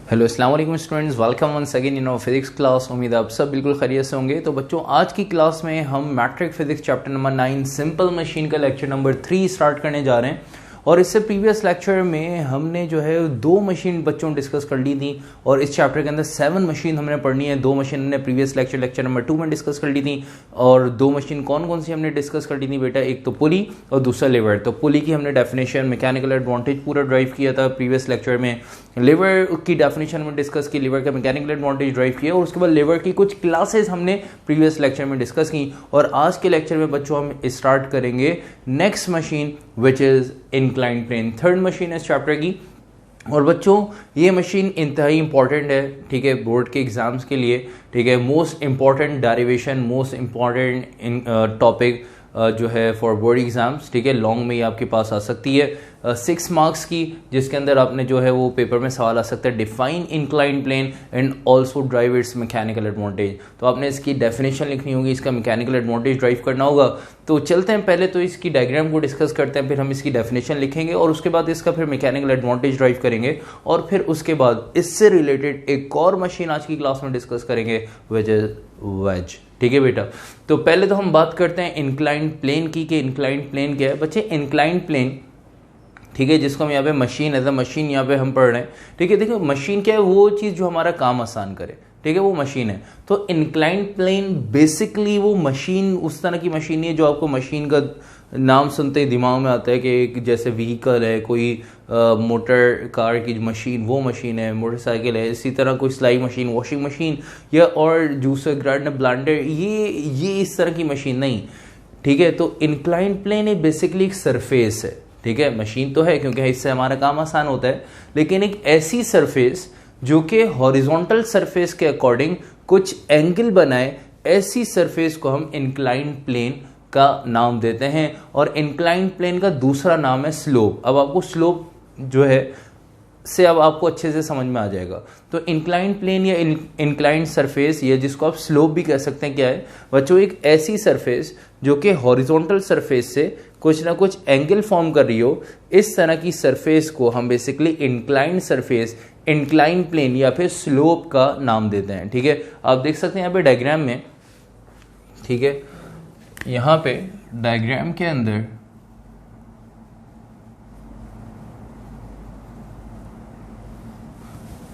Hello अस्सलाम वालेकुम students, welcome once again in physics class. उम्मीद है आप सब बिल्कुल खैरियत से होंगे। तो बच्चों, आज की क्लास में हम matric physics chapter number 9 simple machine का लेक्चर नंबर 3 स्टार्ट करने जा रहे हैं। और इससे प्रीवियस लेक्चर में हमने जो है 2 मशीन बच्चों डिस्कस कर ली थी और इस चैप्टर के अंदर 7 मशीन हमने पढ़नी है। 2 मशीन हमने प्रीवियस लेक्चर नंबर 2 में डिस्कस कर ली थी। और 2 मशीन कौन कौन सी हमने डिस्कस कर ली थी बेटा? एक तो पुली और दूसरा लिवर। तो पुली की हमने डेफिनेशन, मैकेनिकल एडवांटेज पूरा ड्राइव किया था प्रीवियस लेक्चर में। लिवर की डेफिनेशन में डिस्कस की, लिवर का मैकेनिकल एडवांटेज ड्राइव किया और उसके बाद लिवर की कुछ क्लासेस हमने प्रीवियस लेक्चर में डिस्कस की। और आज के लेक्चर में बच्चों हम स्टार्ट करेंगे next machine which is inclined plane, third machine है इस चैप्टर की। और बच्चों, ये मशीन इंतहाई इंपॉर्टेंट है, ठीक है, बोर्ड के एग्जाम्स के लिए, ठीक है। Most important derivation, most important topic जो है फॉर बोर्ड एग्जाम्स, ठीक है। लॉन्ग में ये आपके पास आ सकती है 6 मार्क्स की, जिसके अंदर आपने जो है वो पेपर में सवाल आ सकता है define inclined plane and also drive its mechanical advantage. तो आपने इसकी डेफिनेशन लिखनी होगी, इसका मैकेनिकल एडवांटेज ड्राइव करना होगा। तो चलते हैं, पहले तो इसकी डायग्राम को डिस्कस करते हैं, फिर हम इसकी डेफिनेशन लिखेंगे और उसके बाद इसका फिर मैकेनिकल एडवांटेज ड्राइव करेंगे। और फिर उसके बाद इससे रिलेटेड एक और मशीन आज की क्लास में डिस्कस करेंगे विच इज वेज, ठीक है बेटा। तो पहले तो हम बात करते हैं इंक्लाइंड प्लेन की, कि इंक्लाइंड प्लेन क्या है बच्चे। इंक्लाइंड प्लेन, ठीक है, जिसको हम यहाँ पे मशीन एज अ मशीन यहाँ पे हम पढ़ रहे हैं, ठीक है। देखो मशीन क्या है, वो चीज़ जो हमारा काम आसान करे, ठीक है, वो मशीन है। तो इंक्लाइंड प्लेन बेसिकली वो मशीन उस तरह की मशीन नहीं है जो आपको मशीन का नाम सुनते ही दिमाग में आता है कि एक जैसे व्हीकल है, कोई मोटर कार की मशीन, वो मशीन है, मोटरसाइकिल है, इसी तरह कोई सिलाई मशीन, वॉशिंग मशीन या और जूसर ग्राइंडर ब्लेंडर, ये इस तरह की मशीन नहीं, ठीक है। तो इंक्लाइंड प्लेन एक बेसिकली एक सरफेस है, ठीक है। मशीन तो है क्योंकि इससे हमारा काम आसान होता है, लेकिन एक ऐसी सरफेस जो कि हॉरिजॉन्टल सरफेस के अकॉर्डिंग कुछ एंगल बनाए, ऐसी सरफेस को हम इंक्लाइंड प्लेन का नाम देते हैं। और इंक्लाइंड प्लेन का दूसरा नाम है स्लोप। अब आपको स्लोप जो है से अब आपको अच्छे से समझ में आ जाएगा। तो इंक्लाइंड प्लेन या इंक्लाइंड सरफेस, ये जिसको आप स्लोप भी कह सकते हैं, क्या है बच्चों? एक ऐसी सरफेस जो कि हॉरिजॉन्टल सरफेस से कुछ ना कुछ एंगल फॉर्म कर रही हो, इस तरह की सरफेस को हम basically inclined surface, inclined plane या फिर स्लोप का नाम देते हैं, ठीक है। आप देख सकते हैं यहाँ पे डायग्राम में, ठीक है, यहाँ पे डायग्राम के अंदर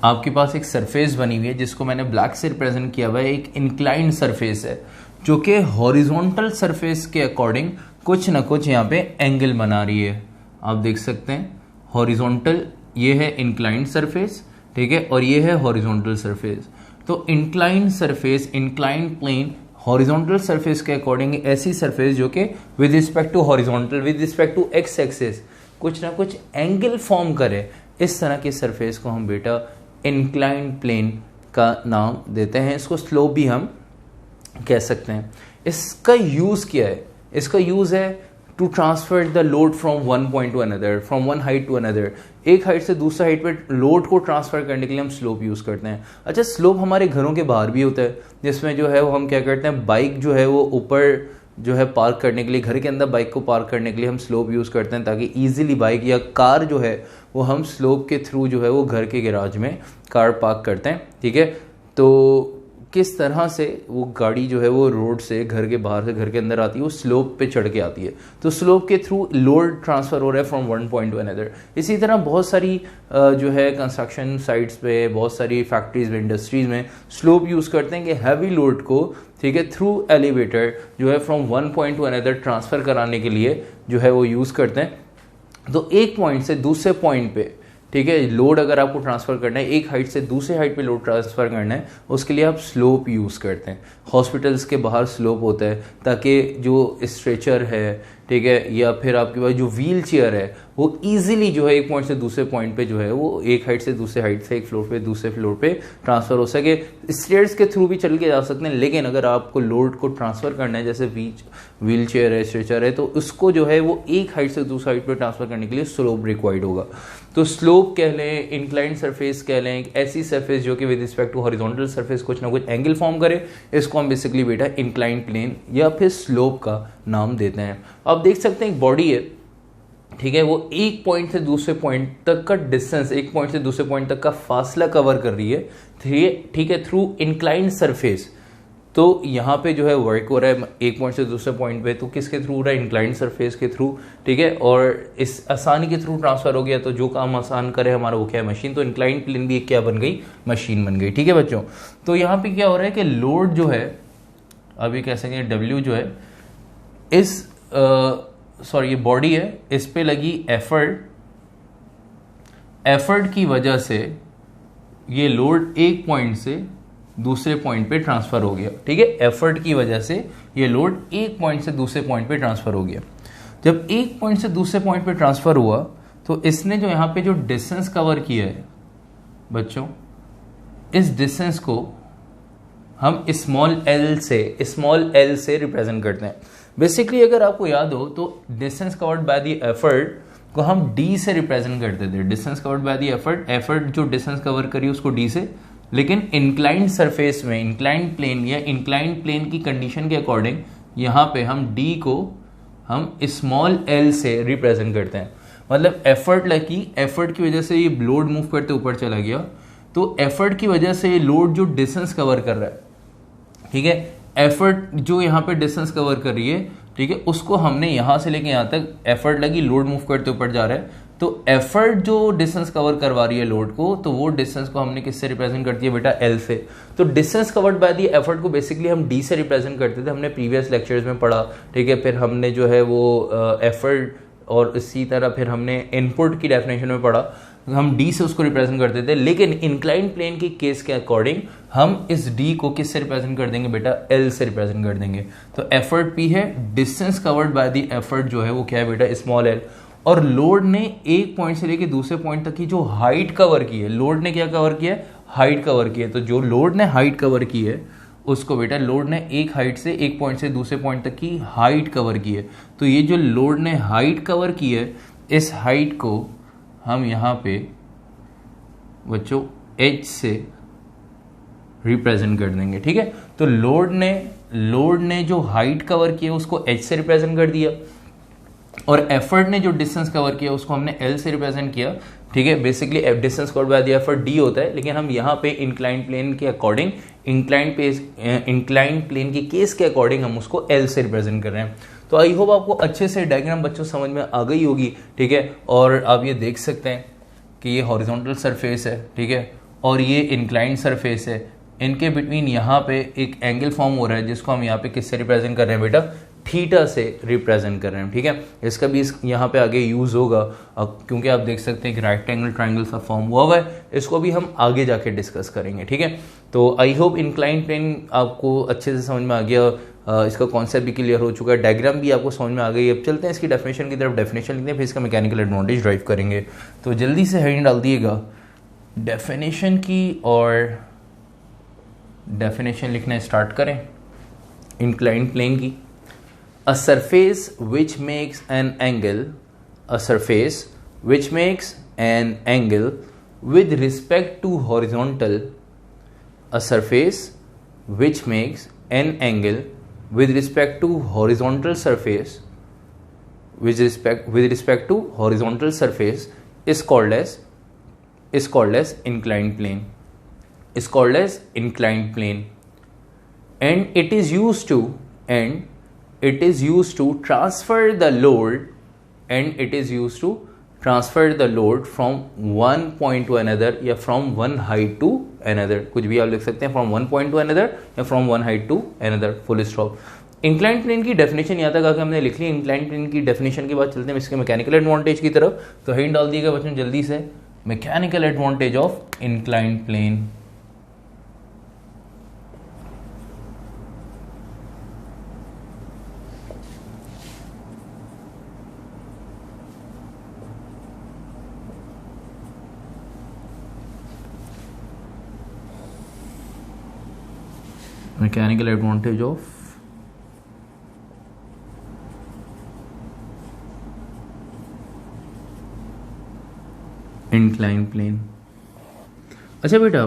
आपके पास एक सरफेस बनी हुई है जिसको मैंने ब्लैक से रिप्रेजेंट किया हुआ है। एक इंक्लाइंड सरफेस है जो कि हॉरिजॉन्टल सरफेस के अकॉर्डिंग कुछ ना कुछ यहाँ पे एंगल बना रही है। आप देख सकते हैं हॉरिजॉन्टल, ये है इंक्लाइंड सरफेस, ठीक है, और ये है हॉरिजॉन्टल सरफेस। तो inclined surface, inclined plane, horizontal surface के अकॉर्डिंग ऐसी सरफेस जो कि with respect to horizontal, with respect to X axis कुछ ना कुछ एंगल फॉर्म करे, इस तरह की सरफेस को हम बेटा इंक्लाइंड प्लेन का नाम देते हैं। इसको स्लोप भी हम कह सकते हैं। इसका यूज क्या है? इसका यूज है to transfer the load from one point to another, from one height to another. एक हाइट से दूसरा हाइट पे लोड को ट्रांसफर करने के लिए हम स्लोप यूज करते हैं। अच्छा, स्लोप हमारे घरों के बाहर भी होता है, जिसमें जो है वो हम क्या करते हैं, बाइक जो है वो ऊपर जो है पार्क करने के लिए, घर के अंदर बाइक को पार्क करने के लिए हम स्लोप यूज़ करते हैं, ताकि इजीली बाइक या कार जो है वो हम स्लोप के थ्रू जो है वो घर के गैराज में कार पार्क करते हैं, ठीक है। तो किस तरह से वो गाड़ी जो है वो रोड से, घर के बाहर से घर के अंदर आती है, वो स्लोप पे चढ़ के आती है। तो स्लोप के थ्रू लोड ट्रांसफर हो रहा है from one point to another. इसी तरह बहुत सारी जो है कंस्ट्रक्शन साइट्स पे, बहुत सारी फैक्ट्रीज में, इंडस्ट्रीज में स्लोप यूज़ करते हैं कि हैवी लोड को, ठीक है, थ्रू एलिवेटर जो है from one point to another transfer कराने के लिए जो है वो यूज़ करते हैं। तो एक पॉइंट से दूसरे पॉइंट पे, ठीक है, लोड अगर आपको ट्रांसफ़र करना है, एक हाइट से दूसरे हाइट पे लोड ट्रांसफ़र करना है, उसके लिए आप स्लोप यूज़ करते हैं। हॉस्पिटल्स के बाहर स्लोप होता है ताकि जो स्ट्रेचर है, ठीक है, या फिर आपके पास जो व्हील चेयर है, वो इजीली जो है एक पॉइंट से दूसरे पॉइंट पे जो है वो एक हाइट से दूसरे हाइट से, एक फ्लोर पे दूसरे फ्लोर पे ट्रांसफ़र हो सके। स्टेयर्स के थ्रू भी चल के जा सकते हैं, लेकिन अगर आपको लोड को ट्रांसफ़र करना है, जैसे व्हील चेयर है, स्ट्रेचर है, तो उसको जो है वो एक हाइट से दूसरे हाइट पे ट्रांसफ़र करने के लिए स्लोप रिक्वायर्ड होगा। तो स्लोप कह लें, इंक्लाइंड सरफेस कह लें, एक ऐसी सरफेस जो कि with respect to horizontal surface कुछ ना कुछ एंगल फॉर्म करे, इसको हम बेसिकली बेटा इंक्लाइंड प्लेन या फिर स्लोप का नाम देते हैं। आप देख सकते हैं एक बॉडी है, ठीक है, वो एक पॉइंट से दूसरे पॉइंट तक का डिस्टेंस, एक पॉइंट से दूसरे पॉइंट तक का फासला कवर कर रही है, ठीक है, थ्रू इंक्लाइंड सरफेस। तो यहाँ पे जो है वर्क हो रहा है एक पॉइंट से दूसरे पॉइंट पे, तो किसके थ्रू हो रहा है, इंक्लाइंड सरफेस के थ्रू, ठीक है, और इस आसानी के थ्रू ट्रांसफर हो गया। तो जो काम आसान करे हमारा वो क्या है, मशीन। तो इंक्लाइंड प्लेन भी एक क्या बन गई, मशीन बन गई। ठीक है बच्चों, तो यहाँ पे क्या हो रहा है कि लोड जो है, अभी कह सकें डब्ल्यू जो है, इस सॉरी ये बॉडी है, इस पे लगी एफर्ट की वजह से ये लोड एक पॉइंट से दूसरे पॉइंट पे ट्रांसफर हो गया। ठीक है, एफर्ट की वजह से ये लोड एक पॉइंट से दूसरे पॉइंट पे ट्रांसफर हो गया। जब एक पॉइंट से दूसरे पॉइंट पे ट्रांसफर हुआ तो इसने जो यहाँ पे जो डिस्टेंस कवर किया है बच्चों, इस डिस्टेंस को हम स्मॉल एल से रिप्रेजेंट करते हैं। बेसिकली अगर आपको याद हो तो distance covered by the effort को हम डी से रिप्रेजेंट करते थे। Distance covered by the effort जो डिस्टेंस कवर करी उसको डी से, लेकिन इंक्लाइंड सरफेस में, इंक्लाइंड प्लेन या इंक्लाइंड प्लेन की कंडीशन के अकॉर्डिंग यहाँ पे हम डी को हम स्मॉल एल से रिप्रेजेंट करते हैं। मतलब एफर्ट की वजह से ये लोड मूव करते ऊपर चला गया, तो एफर्ट की वजह से ये लोड जो डिस्टेंस कवर कर रहा है, ठीक है, एफर्ट जो यहाँ पे डिस्टेंस कवर कर रही है, ठीक है, उसको हमने यहां से लेके यहां तक एफर्ट लगी, लोड मूव करते ऊपर जा रहा है, तो एफर्ट जो डिस्टेंस कवर करवा रही है लोड को, तो वो डिस्टेंस को हमने किससे रिप्रेजेंट करती है बेटा, एल से। तो distance covered by the effort को बेसिकली हम डी से रिप्रेजेंट करते थे, हमने प्रीवियस लेक्चर्स में पढ़ा। ठीक है, फिर हमने जो है वो एफर्ट और इसी तरह फिर हमने इनपुट की डेफिनेशन में पढ़ा, हम डी से उसको रिप्रेजेंट करते थे। लेकिन इंक्लाइंड प्लेन की केस के अकॉर्डिंग हम इस डी को किस से रिप्रेजेंट कर देंगे बेटा, एल से रिप्रेजेंट कर देंगे। तो एफर्ट पी है, distance covered by the effort जो है वो क्या है बेटा, स्मॉल एल। और लोड ने एक पॉइंट से लेके दूसरे पॉइंट तक की जो हाइट कवर की है, लोड ने क्या कवर किया है, हाइट कवर की है। तो जो लोड ने हाइट कवर की है उसको बेटा, लोड ने एक हाइट से एक पॉइंट से दूसरे पॉइंट तक की हाइट कवर की है। तो ये जो लोड ने हाइट कवर की है, इस हाइट को हम यहां पे बच्चों एच से रिप्रेजेंट कर देंगे। ठीक है, तो लोड ने जो हाइट कवर किया उसको एच से रिप्रेजेंट कर दिया, और एफर्ट ने जो डिस्टेंस कवर किया उसको हमने एल से रिप्रेजेंट किया। ठीक है, basically distance covered by the effort D होता है, लेकिन हम यहाँ पे इंक्लाइंड प्लेन के अकॉर्डिंग, इंक्लाइंड प्लेन की केस के अकॉर्डिंग हम उसको एल से रिप्रेजेंट कर रहे हैं। तो आई होप आपको अच्छे से डायग्राम बच्चों समझ में आ गई होगी। ठीक है, और आप ये देख सकते हैं कि ये हॉरिजॉन्टल सरफेस है, ठीक है, और ये इंक्लाइंड सरफेस है। इनके बिटवीन यहाँ पे एक एंगल फॉर्म हो रहा है, जिसको हम यहाँ पे किससे रिप्रेजेंट कर रहे हैं बेटा, थीटा से रिप्रेजेंट कर रहे हैं। ठीक है, इसका भी यहाँ पे आगे यूज होगा, क्योंकि आप देख सकते हैं कि राइट एंगल ट्राइंगल सा फॉर्म हुआ है, इसको भी हम आगे जाके डिस्कस करेंगे। ठीक है, तो आई होप इंक्लाइंड प्लेन आपको अच्छे से समझ में आ गया, इसका कॉन्सेप्ट भी क्लियर हो चुका है, डायग्राम भी आपको समझ में आ गई। अब चलते हैं इसकी डेफिनेशन की तरफ। डेफिनेशन लिखते हैं, फिर इसका मैकेनिकल एडवांटेज ड्राइव करेंगे। तो जल्दी से हेडिंग डाल दिएगा डेफिनेशन की, और डेफिनेशन लिखना स्टार्ट करें इंक्लाइंड प्लेन की। A surface which makes an angle, a surface which makes an angle with respect to horizontal, a surface which makes an angle with respect to horizontal surface, with respect to horizontal surface is called as inclined plane, is called as inclined plane, and it is used to transfer the load, and it is used to transfer the load from one point to another, या from one height to another, कुछ भी आप लिख सकते हैं, from one point to another या from one height to another, full stop। Inclined plane की definition यहाँ तक आके हमने लिख ली। इंक्लाइंड प्लेन की डेफिनेशन के बाद चलते हैं इसके मैकेनिकल एडवांटेज की तरफ। तो हेडिंग डाल दिएगा बच्चों जल्दी से, mechanical advantage of inclined plane. Mechanical advantage of inclined plane। अच्छा बेटा,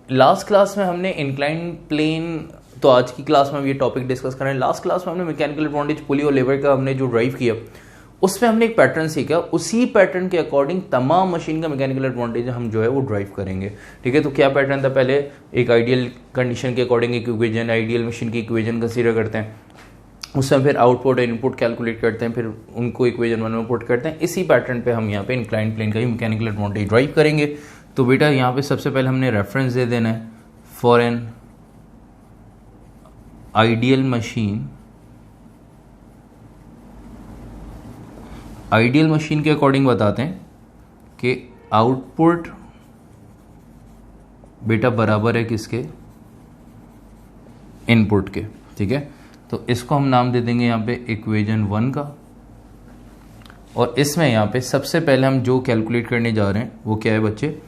लास्ट क्लास में हमने इंक्लाइंड प्लेन, तो आज की क्लास में हम ये टॉपिक डिस्कस कर रहे हैं। लास्ट क्लास में हमने मैकेनिकल एडवांटेज पुली और लेवर का हमने जो ड्राइव किया, उसमें हमने एक पैटर्न सीखा, उसी पैटर्न के अकॉर्डिंग तमाम मशीन का मैकेनिकल एडवांटेज हम जो है वो ड्राइव करेंगे। ठीक है, तो क्या पैटर्न था, पहले एक आइडियल कंडीशन के अकॉर्डिंग एक इक्वेशन, आइडियल मशीन की इक्वेशन कंसीडर करते हैं, उसमें फिर आउटपुट और इनपुट कैलकुलेट करते हैं, फिर उनको इक्वेशन वन में पुट करते हैं। इसी पैटर्न पे हम यहाँ पे इंक्लाइंड प्लेन का ही मैकेनिकल एडवांटेज ड्राइव करेंगे। तो बेटा यहाँ पे सबसे पहले हमने रेफरेंस दे देना है for an ideal machine. Ideal machine के अकॉर्डिंग बताते हैं कि आउटपुट बेटा बराबर है किसके, इनपुट के। ठीक है, तो इसको हम नाम दे देंगे यहाँ पे इक्वेशन 1 का, और इसमें यहाँ पे सबसे पहले हम जो कैलकुलेट करने जा रहे हैं वो क्या है बच्चे,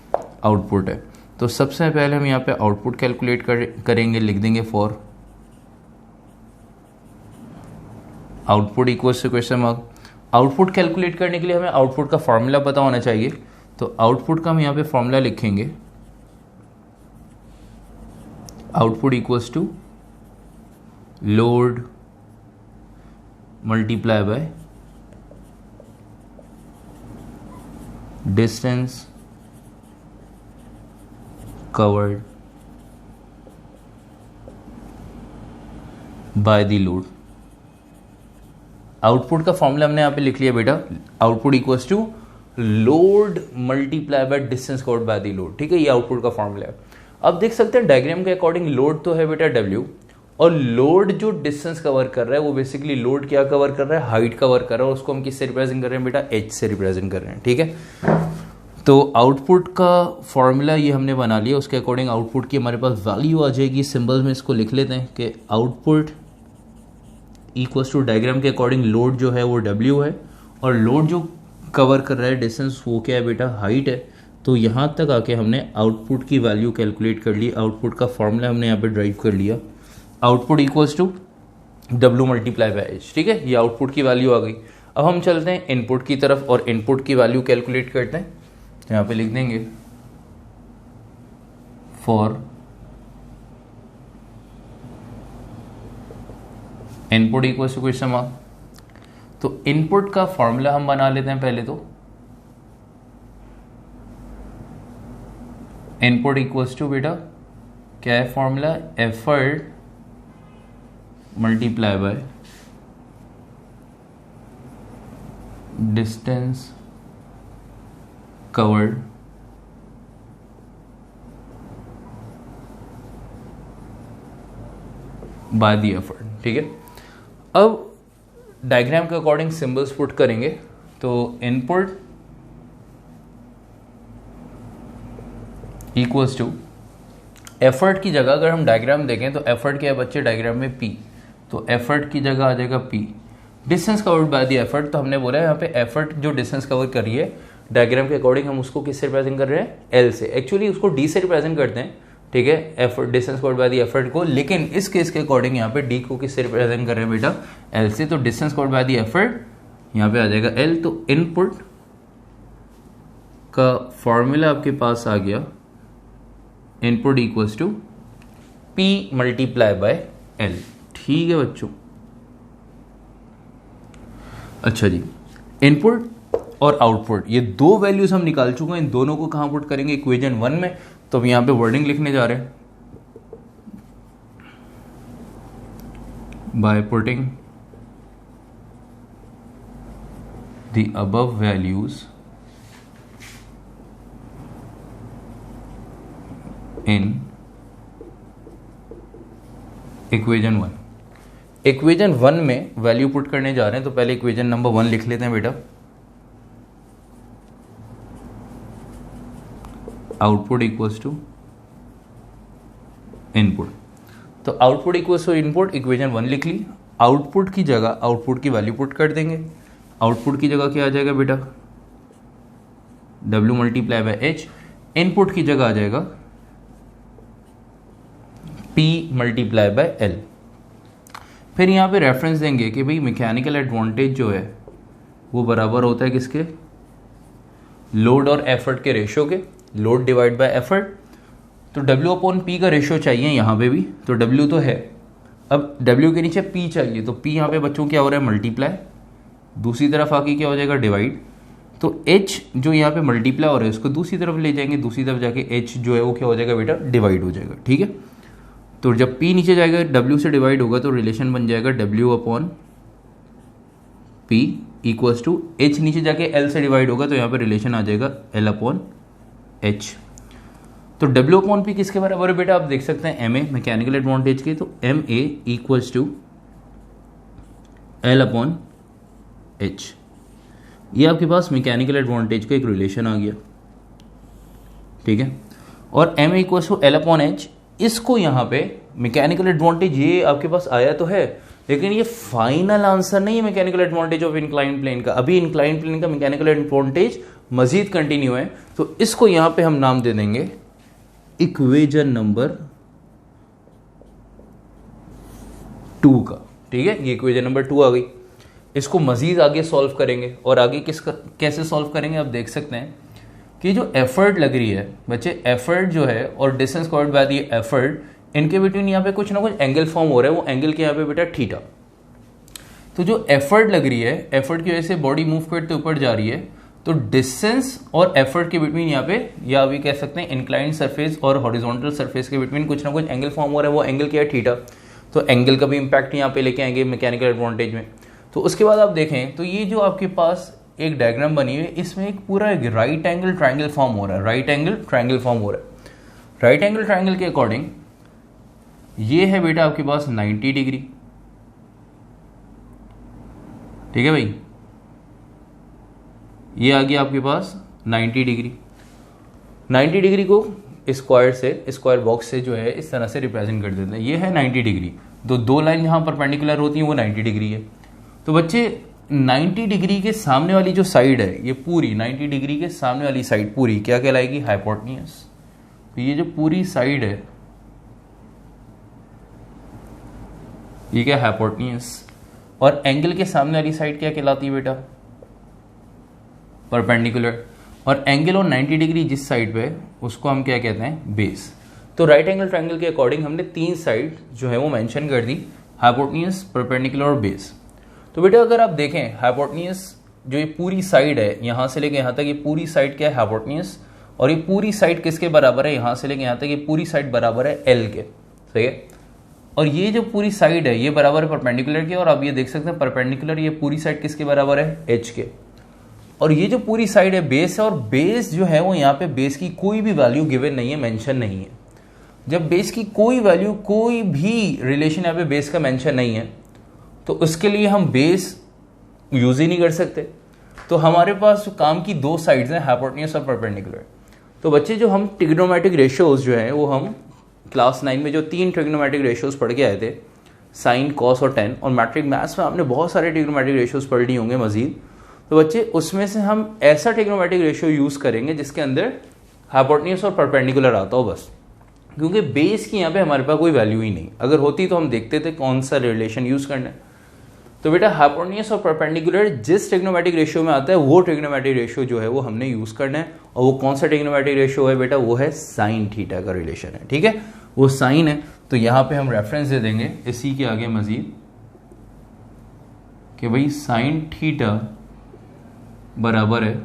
आउटपुट है। तो सबसे पहले हम यहाँ पे आउटपुट कैलकुलेट करेंगे, लिख देंगे for output equals to question mark. Output calculate करने के लिए हमें आउटपुट का फॉर्मूला पता होना चाहिए, तो आउटपुट का हम यहाँ पे फॉर्मूला लिखेंगे, output equals to load multiply by distance covered by the load. Output का फॉर्मूला हमने यहाँ पे लिख लिया बेटा, output equals to load multiply by distance covered by the load. ठीक है, ये आउटपुट का फॉर्मूला है। अब देख सकते हैं डायग्राम के अकॉर्डिंग लोड तो है बेटा W, और लोड जो डिस्टेंस कवर कर रहा है वो बेसिकली लोड क्या कवर कर रहा है, हाइट कवर कर रहा है, और उसको हम किससे रिप्रेजेंट कर रहे हैं बेटा, H से रिप्रेजेंट कर रहे हैं। ठीक है, तो आउटपुट का फॉर्मूला ये हमने बना लिया, उसके अकॉर्डिंग आउटपुट की हमारे पास वैल्यू आ जाएगी। सिंबल्स में इसको लिख लेते हैं कि आउटपुट इक्वल्स टू, डायग्राम के अकॉर्डिंग लोड जो है वो W है, और लोड जो कवर कर रहा है डिस्टेंस वो क्या है बेटा, हाइट है। तो यहाँ तक आके हमने आउटपुट की वैल्यू कैलकुलेट कर ली, आउटपुट का फॉर्मूला हमने यहाँ पे ड्राइव कर लिया, output equals to W multiply by H। ठीक है, ये आउटपुट की वैल्यू आ गई। अब हम चलते हैं इनपुट की तरफ और इनपुट की वैल्यू कैलकुलेट करते हैं। तो यहाँ पे लिख देंगे for input equals to question mark. तो इनपुट का फॉर्मूला हम बना लेते हैं पहले। तो इनपुट इक्वल्स टू बेटा क्या है formula, effort multiply by distance covered by the effort. ठीक है, अब डायग्राम के अकॉर्डिंग सिंबल्स पुट करेंगे। तो इनपुट इक्वल्स टू एफर्ट की जगह अगर हम डायग्राम देखें तो एफर्ट क्या है बच्चे डायग्राम में P, तो एफर्ट की जगह आ जाएगा P। Distance covered by the effort, तो हमने बोला है यहाँ पे एफर्ट जो डिस्टेंस कवर कर रही है डायग्राम के अकॉर्डिंग हम उसको किससे रिप्रेजेंट कर रहे हैं, L से। एक्चुअली उसको D से रिप्रेजेंट करते हैं। ठीक है, effort distance covered by the effort को, लेकिन इस केस के अकॉर्डिंग यहाँ पे D को किससे रिप्रेजेंट कर रहे हैं बेटा, L से। तो distance covered by the effort यहाँ पे आ जाएगा L। तो इनपुट का फॉर्मूला आपके पास आ गया, input equals to P multiply by L। ठीक है बच्चों, अच्छा जी, इनपुट और आउटपुट ये दो वैल्यूज हम निकाल चुके हैं। इन दोनों को कहां पुट करेंगे, इक्वेशन 1 में। तो हम यहां पे वर्डिंग लिखने जा रहे हैं, by putting the above values in equation 1। Equation 1 में वैल्यू पुट करने जा रहे हैं, तो पहले इक्वेशन नंबर 1 लिख लेते हैं बेटा, आउटपुट इक्वल्स टू इनपुट। तो output equals to input, equation 1 लिख ली। आउटपुट की जगह आउटपुट की वैल्यू पुट कर देंगे। आउटपुट की जगह क्या आ जाएगा बेटा, W multiply by H। Input की जगह आ जाएगा P मल्टीप्लाई बाय L। फिर यहाँ पे रेफरेंस देंगे कि भाई मैकेनिकल एडवांटेज जो है वो बराबर होता है किसके, लोड और एफर्ट के रेशियो के, लोड डिवाइड बाय एफर्ट। तो W अपॉन P का रेशियो चाहिए यहाँ पे भी, तो W तो है, अब W के नीचे P चाहिए, तो P यहाँ पे बच्चों क्या हो रहा है, मल्टीप्लाई दूसरी तरफ आके क्या हो जाएगा डिवाइड, तो h जो यहाँ पे मल्टीप्लाई हो रहा है उसको दूसरी तरफ ले जाएंगे, दूसरी तरफ जाके h जो है वो क्या हो जाएगा बेटा डिवाइड हो जाएगा, ठीक है। तो जब p नीचे जाएगा w से डिवाइड होगा तो रिलेशन बन जाएगा w upon p equals to h नीचे जाके l से डिवाइड होगा तो यहाँ पे रिलेशन आ जाएगा l अपॉन h। तो w अपॉन p किसके बराबर है बेटा, आप देख सकते हैं ma मैकेनिकल एडवांटेज के, तो ma equals to l upon h। ये आपके पास मैकेनिकल एडवांटेज का एक रिलेशन आ गया, ठीक है। और m equals to l upon h, इसको यहाँ पे मैकेनिकल एडवांटेज ये आपके पास आया तो है, लेकिन ये फाइनल आंसर नहीं है mechanical advantage of incline plane का। अभी इंक्लाइन प्लेन का मैकेनिकल एडवांटेज मजीद कंटिन्यू है, तो इसको यहां पे हम नाम दे देंगे इक्वेशन नंबर 2 का, ठीक है। ये इक्वेशन नंबर 2 आ गई। इसको मजीद आगे सॉल्व करेंगे, और आगे कैसे सॉल्व करेंगे आप देख सकते हैं कि जो एफर्ट लग रही है बच्चे, एफर्ट जो है और distance covered by the effort, इनके बिटवीन यहाँ पे कुछ ना कुछ एंगल फॉर्म हो रहा है, वो एंगल के यहाँ पे बेटा थीटा। तो जो एफर्ट लग रही है, एफर्ट की वजह से बॉडी मूव करते ऊपर जा रही है, तो डिस्टेंस और एफर्ट के बिटवीन यहाँ पे, या अभी कह सकते हैं इंक्लाइंड सरफेस और हॉरिजॉन्टल सरफेस के बिटवीन कुछ ना कुछ एंगल फॉर्म हो रहा है, वो एंगल क्या है थीटा। तो एंगल का भी इंपैक्ट यहाँ पे लेके आएंगे मैकेनिकल एडवांटेज में। तो उसके बाद आप देखें तो ये जो आपके पास एक डायग्राम बनी हुई है, इसमें एक पूरा एक राइट एंगल ट्रायंगल फॉर्म हो रहा है, राइट एंगल ट्रायंगल फॉर्म हो रहा है। राइट एंगल ट्रायंगल के अकॉर्डिंग ये है बेटा आपके पास 90 डिग्री, ठीक है भाई, ये आ गया आपके पास 90 डिग्री। 90 डिग्री को स्क्वायर से, स्क्वायर बॉक्स से जो है इस तरह से रिप्रेजेंट कर देते हैं। ये है 90 डिग्री, तो दो लाइन जहां परपेंडिकुलर होती हैं वो 90 डिग्री है। तो बच्चे 90 डिग्री के सामने वाली जो साइड है, ये पूरी 90 डिग्री के सामने वाली साइड पूरी क्या कहलाएगी, हाइपोटेन्यूज। तो ये जो पूरी साइड है ये क्या, हाइपोटेन्यूज। और एंगल के सामने वाली साइड क्या कहलाती है बेटा, परपेंडिकुलर। और एंगल और 90 डिग्री जिस साइड पे उसको हम क्या कहते हैं, बेस। तो राइट एंगल ट्रायंगल के अकॉर्डिंग हमने 3 साइड जो है वो मेंशन कर दी, हाइपोटेन्यूज, परपेंडिकुलर और बेस। तो बेटा अगर आप देखें हाइपोटेन्यूज जो ये पूरी साइड है, यहां से लेके यहां तक ये पूरी साइड क्या है, हाइपोटेन्यूज। और ये पूरी साइड किसके बराबर है, यहां से लेके यहां तक ये पूरी साइड बराबर है एल के, सही है। और ये जो पूरी साइड है ये बराबर है परपेंडिकुलर के, और आप ये देख सकते हैं परपेंडिकुलर ये पूरी साइड किसके बराबर है, एच के। और ये जो पूरी साइड है बेस है, और बेस जो है वो यहाँ पे बेस की कोई भी वैल्यू गिवन नहीं है, मेंशन नहीं है। जब बेस की कोई वैल्यू, कोई भी रिलेशन यहाँ पे बेस का मेंशन नहीं है, तो उसके लिए हम बेस यूज ही नहीं कर सकते। तो हमारे पास काम की 2 साइड्स हैं, हाइपोटेन्यूज और परपेंडिकुलर। तो बच्चे जो हम ट्रिग्नोमेट्रिक रेशियोज जो है वो हम क्लास 9 में जो 3 ट्रिग्नोमेट्रिक रेशियोज पढ़ के आए थे, साइन, कॉस और टेन, और मैट्रिक मैथ्स में आपने बहुत सारे ट्रिग्नोमेट्रिक रेशियोज पढ़ लिए होंगे मजीद। तो बच्चे उसमें से हम ऐसा ट्रिग्नोमेट्रिक रेशियो यूज करेंगे जिसके अंदर हाइपोटेन्यूज और परपेंडिकुलर आता हो बस, क्योंकि बेस की यहाँ पे हमारे पास कोई वैल्यू ही नहीं। अगर होती तो हम देखते थे कौन सा रिलेशन यूज करना है। तो बेटा हाइपोटेन्यूज और परपेंडिकुलर जिस ट्रिग्नोमेट्रिक रेशियो में आता है वो ट्रिग्नोमेट्रिक रेशियो जो है वो हमने यूज करना है। और वो कौन सा ट्रिग्नोमेट्रिक रेशियो है बेटा, वो है साइन थीटा का रिलेशन है, ठीक है, वो साइन है। तो यहां पे हम रेफरेंस दे देंगे इसी के आगे मजीद कि भाई साइन थीटा बराबर है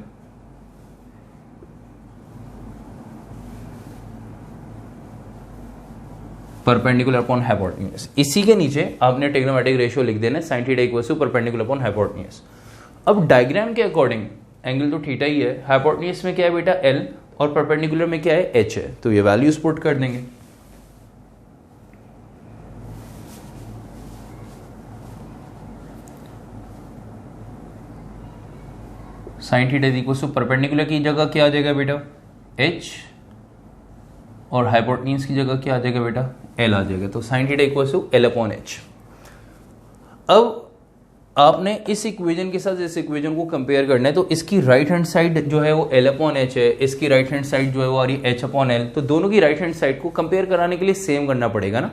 परपेंडिकुलर अपॉन हाइपोटेन्यूज। इसी के नीचे आपने ट्रिग्नोमेट्रिक रेशियो लिख देना है, sine theta equals to perpendicular upon hypotenuse. अब डायग्राम के अकॉर्डिंग एंगल तो थीटा ही है, हाइपोटेन्यूज में क्या है बेटा एल, और परपेंडिकुलर में क्या है एच है। तो ये वैल्यूज पुट कर देंगे। Sine theta equals to perpendicular की जगह क्या आ जाएगा बेटा, एच, और हाइपोटेन्यूज की जगह क्या आ जाएगा बेटा, एल आ जाएगा। तो sine theta equals to L upon H. अब आपने इस इक्वेशन के साथ इस इक्वेशन को कंपेयर करना है, तो इसकी राइट हैंड साइड जो है वो एल अपॉन एच है, इसकी राइट हैंड साइड जो है वो आ रही है एच अपॉन एल। तो दोनों की राइट हैंड साइड को कंपेयर कराने के लिए सेम करना पड़ेगा ना।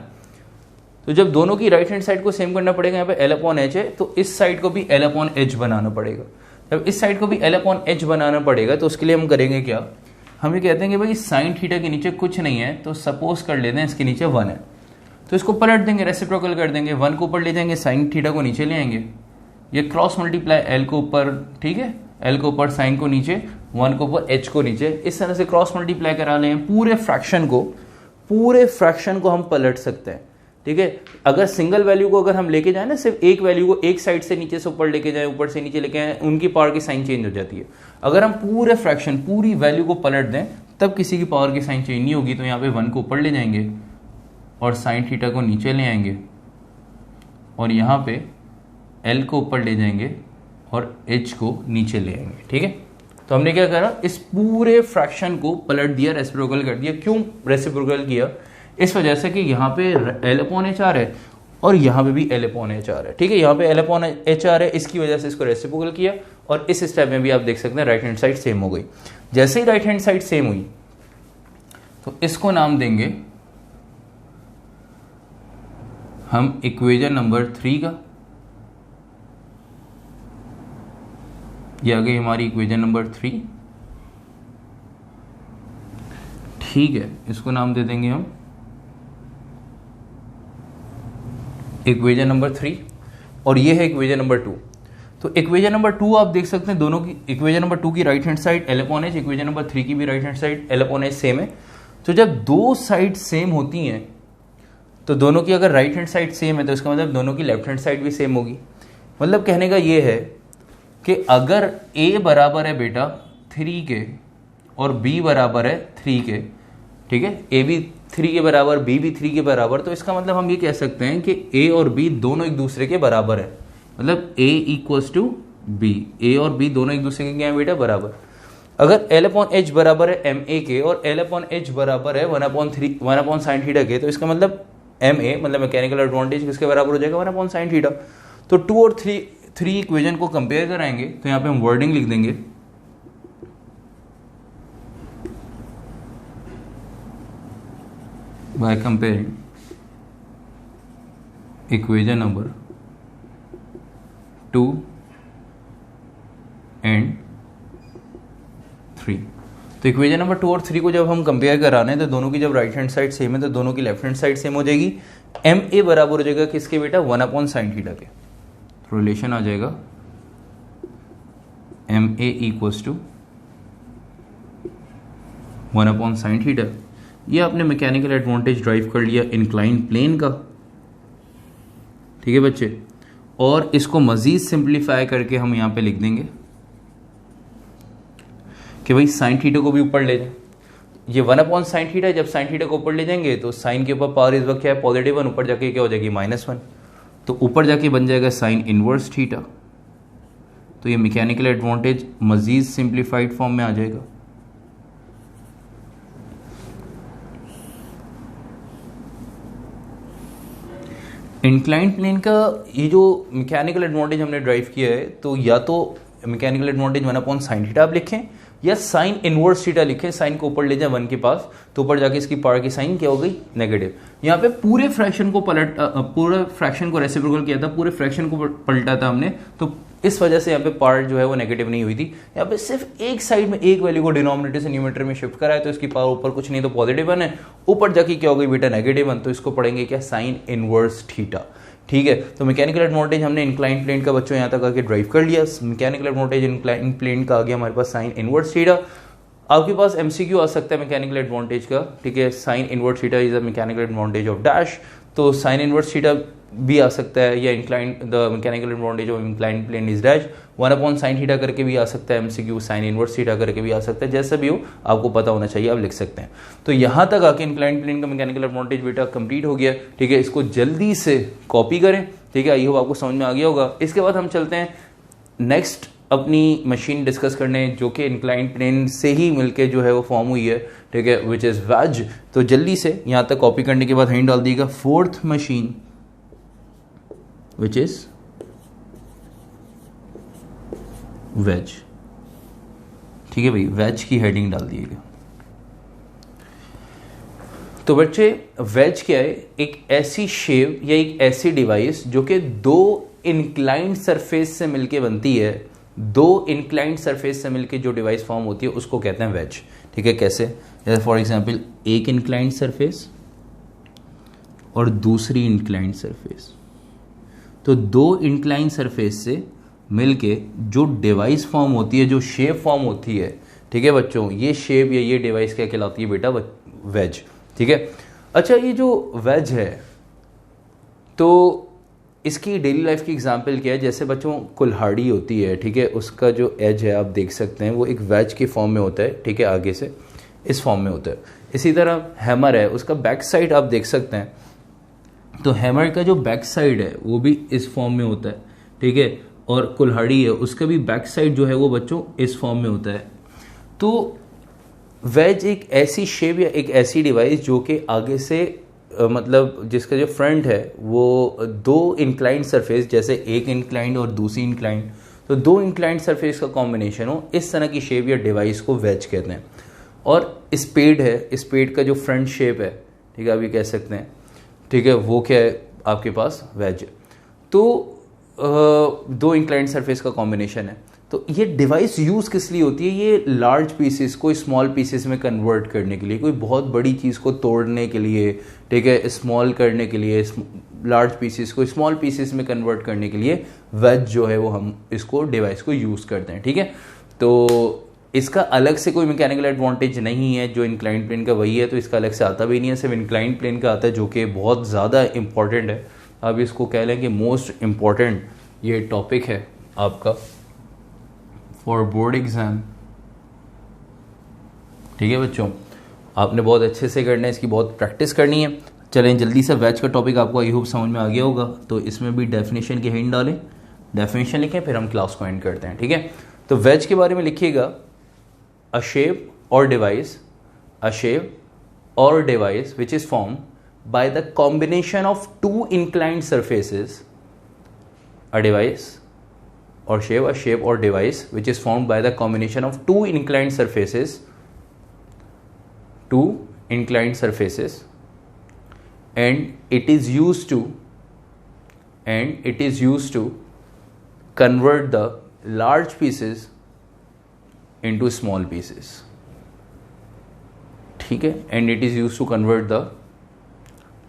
तो जब दोनों की राइट हैंड साइड को सेम करना पड़ेगा, यहाँ पे एल अपॉन एच है, तो इस साइड को भी एल अपॉन एच बनाना पड़ेगा। जब इस साइड को भी एल अपॉन एच बनाना पड़ेगा, तो उसके लिए हम करेंगे क्या, हम ये कहते हैं कि भाई साइन थीटा के नीचे कुछ नहीं है, तो सपोज कर लेते हैं इसके नीचे 1 है, तो इसको पलट देंगे, रेसिप्रोकल कर देंगे, 1 को ऊपर ले जाएंगे, साइन थीटा को नीचे ले आएंगे, ये क्रॉस मल्टीप्लाई एल को ऊपर, ठीक है, एल को ऊपर, साइन को नीचे, 1 को ऊपर, एच को नीचे, इस तरह से क्रॉस मल्टीप्लाई करा लें। पूरे फ्रैक्शन को हम पलट सकते हैं, ठीक है। अगर सिंगल वैल्यू को अगर हम लेके जाए ना, सिर्फ एक वैल्यू को एक साइड से नीचे से ऊपर लेके जाए, ऊपर से नीचे लेके आए, उनकी पावर की साइन चेंज हो जाती है। अगर हम पूरे फ्रैक्शन, पूरी वैल्यू को पलट दें तब किसी की पावर की साइन चेंज नहीं होगी। तो यहाँ पे 1 को ऊपर ले जाएंगे और साइन थीटा को नीचे ले आएंगे और यहाँ पे एल को ऊपर ले जाएंगे और एच को नीचे ले आएंगे, ठीक है। तो हमने क्या करा, इस पूरे फ्रैक्शन को पलट दिया, रेसिप्रोकल कर दिया। क्यों रेसिप्रोकल किया? इस वजह से कि यहाँ पे L/HR है और यहाँ पे भी L/HR है, ठीक है। यहाँ पे L/HR है, इसकी वजह से इसको रेसिप्रोकल किया। और इस स्टेप में भी आप देख सकते हैं राइट हैंड साइड सेम हो गई। जैसे ही राइट हैंड साइड सेम हुई तो इसको नाम देंगे हम इक्वेशन नंबर 3 का। ये आ गई हमारी इक्वेशन नंबर 3, ठीक है। इसको नाम दे देंगे हम इक्वेशन नंबर 3 और ये है इक्वेशन नंबर 2। तो इक्वेशन नंबर 2 आप देख सकते हैं दोनों की, इक्वेशन नंबर 2 की right hand side L/H, equation number 3 की भी right hand side L/H same है। तो जब दो साइड सेम होती हैं तो दोनों की अगर राइट हैंड साइड सेम है तो इसका मतलब दोनों की लेफ्ट हैंड साइड भी सेम होगी। मतलब कहने का ये है कि अगर A बराबर है बेटा 3 के और B बराबर है 3 के, ठीक है, A भी 3 के बराबर, B भी 3 के बराबर, तो इसका मतलब हम ये कह सकते हैं कि A और B दोनों एक दूसरे के बराबर है। मतलब A equals to B, A और B दोनों एक दूसरे के क्या है बेटा, बराबर। अगर L/H बराबर है MA के और L/H बराबर है 1/sin थीटा के, तो इसका मतलब MA मतलब मैकेनिकल एडवांटेज किसके बराबर हो जाएगा, 1/sin थीटा। तो 2 और 3 इक्वेशन को कंपेयर कराएंगे तो यहाँ पे हम वर्डिंग लिख देंगे by comparing equation number 2 and 3। तो इक्वेशन नंबर 2 और 3 को जब हम कंपेयर कराने हैं तो दोनों की जब राइट हैंड साइड सेम है तो दोनों की लेफ्ट हैंड साइड सेम हो जाएगी। MA बराबर हो जाएगा किसके बेटा, 1/sin थीटा के। तो रिलेशन आ जाएगा MA equals to 1/sin theta. ये आपने मैकेनिकल एडवांटेज ड्राइव कर लिया इंक्लाइन प्लेन का, ठीक है बच्चे। और इसको मजीद सिंप्लीफाई करके हम यहां पे लिख देंगे कि भाई साइन थीटा को भी ऊपर ले जाए। ये 1/sin थीटा है, जब साइन थीटा को ऊपर ले जाएंगे तो साइन के ऊपर पावर इस वक्त क्या है, +1, ऊपर जाके क्या हो जाएगी, -1। तो ऊपर जाके बन जाएगा साइन इनवर्स थीटा। तो ये मैकेनिकल एडवांटेज मजीद सिंप्लीफाइड फॉर्म में आ जाएगा। इंक्लाइंड प्लेन का ये जो मैकेनिकल एडवांटेज हमने ड्राइव किया है, तो या तो मैकेनिकल एडवांटेज 1/sin थीटा आप लिखें या साइन इनवर्स थीटा लिखें। साइन को ऊपर ले जाए 1 के पास तो ऊपर जाके इसकी पावर की साइन क्या हो गई, नेगेटिव। यहाँ पे पूरे फ्रैक्शन को रेसिप्रोकल किया था, पूरे फ्रैक्शन को पलटा था हमने, तो इस वजह से यहाँ पे पार्ट जो है वो नेगेटिव नहीं हुई थी। यहाँ पे सिर्फ एक साइड में एक वैल्यू को डिनोमिनेटर से न्यूमरेटर में शिफ्ट करा है तो इसकी पावर ऊपर कुछ नहीं तो +1 है, ऊपर जाके क्या हो गई बेटा, -1। तो इसको पढ़ेंगे क्या, साइन इनवर्स थीटा, ठीक है। तो मैकेनिकल एडवांटेज हमने इंक्लाइन प्लेन का बच्चों यहाँ तक आके ड्राइव कर लिया। मैकेनिकल एडवांटेज इंक्लाइन प्लेन का आ गया हमारे पास साइन इनवर्स थीटा। आपके पास MCQ आ सकता है मैकेनिकल एडवांटेज का, ठीक है, sine inverse theta is a mechanical advantage of dash. तो साइन इनवर्स थीटा भी आ सकता है, या incline the mechanical advantage of incline plane is dash. 1/sin theta करके भी आ सकता है MCQ, साइन इनवर्स थीटा करके भी आ सकता है, जैसा भी हो आपको पता होना चाहिए, आप लिख सकते हैं। तो यहाँ तक आके इंक्लाइन प्लेन का मैकेनिकल एडवांटेज बेटा कंप्लीट हो गया, ठीक है। इसको जल्दी से कॉपी करें, ठीक है। आई होप आपको समझ में आ गया होगा। इसके बाद हम चलते हैं नेक्स्ट अपनी मशीन डिस्कस करने, जो कि इंक्लाइन प्लेन से ही मिलके जो है वो फॉर्म हुई है, ठीक है, विच इज वेज। तो जल्दी से यहाँ तक कॉपी करने के बाद हिंट डाल दीजिएगा, 4th machine which is veg, ठीक है भाई, वेज की हेडिंग डाल दीजिएगा। तो बच्चे वेज क्या है, एक ऐसी शेप या एक ऐसी डिवाइस जो कि दो इंक्लाइंड सरफेस से मिलके बनती है। दो इंक्लाइंड सरफेस से मिलके जो डिवाइस फॉर्म होती है उसको कहते हैं वेज, ठीक है। कैसे, जैसे फॉर एग्जांपल एक इंक्लाइंड सरफेस और दूसरी इंक्लाइंड सरफेस। तो दो इंक्लाइंड सरफेस से मिल के जो डिवाइस फॉर्म होती है, जो शेप फॉर्म होती है, ठीक है बच्चों, ये शेप या ये डिवाइस क्या कहलाती है बेटा? वेज। ठीक है। अच्छा, ये जो वेज है तो इसकी डेली लाइफ की एग्जांपल क्या है? जैसे बच्चों कुल्हाड़ी होती है, ठीक है, उसका जो एज है आप देख सकते हैं वो एक वेज के फॉर्म में होता है, ठीक है, आगे से इस फॉर्म में होता है। इसी तरह हैमर है, उसका बैक साइड आप देख सकते हैं, तो हैमर का जो बैक साइड है वो भी इस फॉर्म में होता है, ठीक है, और कुल्हाड़ी है उसका भी बैक साइड जो है वो बच्चों इस फॉर्म में होता है। तो वेज एक ऐसी शेप या एक ऐसी डिवाइस जो कि आगे से मतलब जिसका जो फ्रंट है वो दो इंक्लाइंड सरफेस, जैसे एक इंक्लाइंड और दूसरी इंक्लाइंड, तो दो इंक्लाइंड सरफेस का कॉम्बिनेशन हो, इस तरह की शेप या डिवाइस को वेज कहते हैं। और स्पेड है, स्पेड का जो फ्रंट शेप है, ठीक है, आप ये कह सकते हैं, ठीक है, वो क्या है आपके पास? वेज। तो दो इंक्लाइंड सरफेस का कॉम्बिनेशन है। तो ये डिवाइस यूज़ किस लिए होती है? ये लार्ज पीसेस को स्मॉल पीसेस में कन्वर्ट करने के लिए, कोई बहुत बड़ी चीज़ को तोड़ने के लिए, ठीक है, स्मॉल करने के लिए, लार्ज पीसेस को स्मॉल पीसेस में कन्वर्ट करने के लिए वेज जो है वो हम इसको डिवाइस को यूज़ करते हैं, ठीक है। तो इसका अलग से कोई मैकेनिकल एडवांटेज नहीं है, जो इंक्लाइंड प्लेन का वही है, तो इसका अलग से आता भी नहीं है, सिर्फ इंक्लाइंड प्लेन का आता है, जो कि बहुत ज़्यादा इंपॉर्टेंट है। अब इसको कह लें कि मोस्ट इम्पॉर्टेंट ये टॉपिक है आपका फॉर बोर्ड एग्जाम, ठीक है बच्चों। आपने बहुत अच्छे से करना है, इसकी बहुत प्रैक्टिस करनी है। चलें जल्दी से, वेज का टॉपिक आपको आई होप समझ में आ गया होगा, तो इसमें भी डेफिनेशन की हिंट डालें, डेफिनेशन लिखें, फिर हम क्लास को एंड करते हैं, ठीक है। तो वेज के बारे में लिखिएगा, अ शेप और डिवाइस, अ शेप और device which is form by the combination of two inclined surfaces, a device or shape or device which is formed by the combination of two inclined surfaces, and it is used to convert the large pieces into small pieces, ठीक है, and it is used to convert the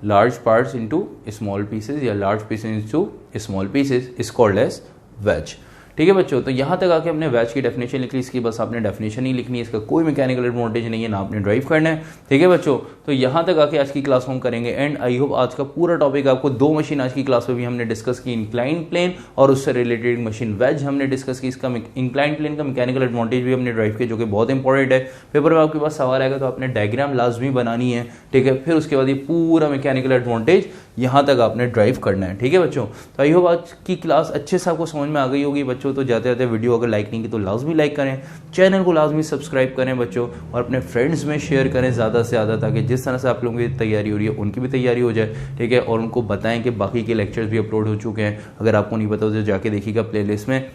large parts into small pieces या large pieces into small pieces is called as wedge, ठीक है बच्चों। तो यहाँ तक आके हमने वेज की डेफिनेशन लिख ली, इसकी बस आपने डेफिनेशन ही लिखनी है, इसका कोई मैकेनिकल एडवांटेज नहीं है, ना आपने ड्राइव करना है, ठीक है बच्चों। तो यहाँ तक आके आज की क्लास हम करेंगे एंड आई होप आज का पूरा टॉपिक आपको, दो मशीन आज की क्लास में भी हमने डिस्कस की, इंक्लाइंड प्लेन और उससे रिलेटेड मशीन वेज हमने डिस्कस की। इसका इंक्लाइंड प्लेन का मैकेनिकल एडवांटेज भी हमने ड्राइव किया, जो कि बहुत इंपॉर्टेंट है। पेपर में आपके पास सवाल आएगा तो आपने डायग्राम लाजमी बनानी है, ठीक है, फिर उसके बाद ये पूरा मैकेनिकल एडवांटेज यहाँ तक आपने ड्राइव करना है, ठीक है बच्चों। तो आई होप आज की क्लास अच्छे से आपको समझ में आ गई होगी बच्चों। तो जाते जाते वीडियो अगर लाइक नहीं की तो लाजमी लाइक करें, चैनल को लाजमी सब्सक्राइब करें बच्चों, और अपने फ्रेंड्स में शेयर करें ज़्यादा से ज़्यादा, ताकि जिस तरह से आप लोगों की तैयारी हो रही है उनकी भी तैयारी हो जाए, ठीक है। और उनको बताएं कि बाकी के लेक्चर्स भी अपलोड हो चुके हैं, अगर आपको नहीं पता तो जाके देखिएगा प्लेलिस्ट में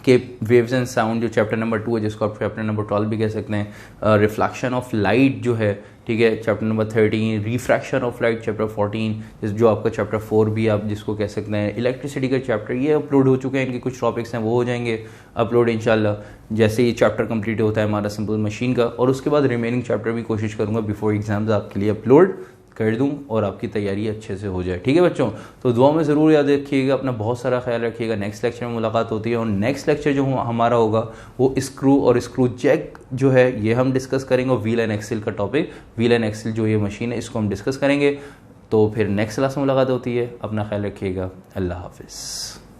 कि वेव्स एंड साउंड जो चैप्टर नंबर 2 है, जिसको आप चैप्टर नंबर 12 भी कह सकते हैं, रिफ्लेक्शन ऑफ लाइट जो है, ठीक है, chapter number 13, refraction of light chapter 14, जो आपका चैप्टर 4 भी आप जिसको कह सकते हैं, इलेक्ट्रिसिटी का चैप्टर, ये अपलोड हो चुके हैं। इनके कुछ टॉपिक्स हैं वो हो जाएंगे अपलोड इंशाल्लाह जैसे ये चैप्टर कंप्लीट होता है हमारा सिंपल मशीन का, और उसके बाद रिमेनिंग चैप्टर भी कोशिश करूँगा बिफोर एग्जाम्स आपके लिए अपलोड कर दूं और आपकी तैयारी अच्छे से हो जाए, ठीक है बच्चों। तो दुआ में ज़रूर याद रखिएगा, अपना बहुत सारा ख्याल रखिएगा। नेक्स्ट लेक्चर में मुलाकात होती है, और नेक्स्ट लेक्चर जो हमारा होगा वो स्क्रू और स्क्रू जैक जो है ये हम डिस्कस करेंगे, और व्हील एंड एक्सिल का टॉपिक, व्हील एंड एक्सिल जो ये मशीन है इसको हम डिस्कस करेंगे। तो फिर नेक्स्ट क्लास में मुलाकात होती है, अपना ख्याल रखिएगा, अल्लाह हाफिज़।